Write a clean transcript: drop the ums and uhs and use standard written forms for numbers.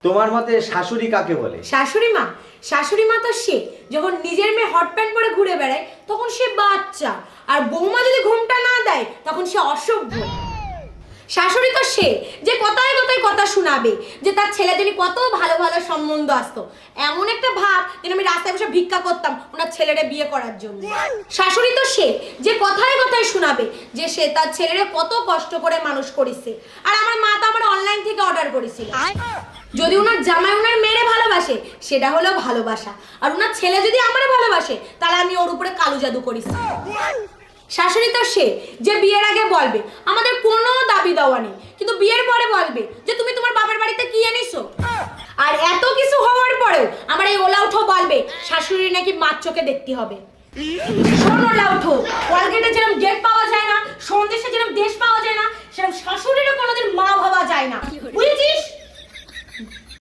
তোমার মতে শাশুড়ি কাকে বলে? শাশুড়ি মা তো সে যখন নিজের মেয়ে হট প্যান্ট পরে ঘুরে বেড়ায় তখন সে বাচ্চা, আর বৌমা যদি ঘুমটা না দেয় তখন সে অসভ্য। শাশুড়ি তো সে যে কথায় কথায় কথা শোনাবে যে তার ছেলে যদি কত ভালো ভালো সম্বন্ধ আসতো, এমন একটা ভাব যেন আমি রাস্তায় বসে ভিক্ষা করতাম ওনার ছেলেরে বিয়ে করার জন্য। শাশুড়ি তো সে যে কথায় কথায় শোনাবে যে সে তার ছেলেরে কত কষ্ট করে মানুষ করেছে, আর আমার মা তো আমার অনলাইন থেকে অর্ডার করেছিল। যদি ওনার জামাই ওনার মেরে ভালোবাসে সেটা হলো ভালোবাসা, আর ওনার ছেলে যদি আমারে ভালোবাসে তাহলে আমি ওর উপরে কালো জাদু করেছি। শাশুড়ি তো সে যে বিয়ের আগে বলবে আমাদের কোনো দাবি দেওয়া নেই, কিন্তু বিয়ের পরে বলবে যে তুমি তোমার বাবার বাড়িতে কি এনেছো। আর এত কিছু হওয়ার পরেও আমার এই ওলা উঠো বলবে শাশুড়ি নাকি মার চোখে দেখতে হবে। শোন ওলা উঠো, কলগেটে যেরকম গেট পাওয়া যায় না, সন্দেশে যেরকম দেশ পাওয়া যায় না, সেরকম শাশুড়িরও কোনোদিন মা ভাবা যায় না, বুঝেছিস?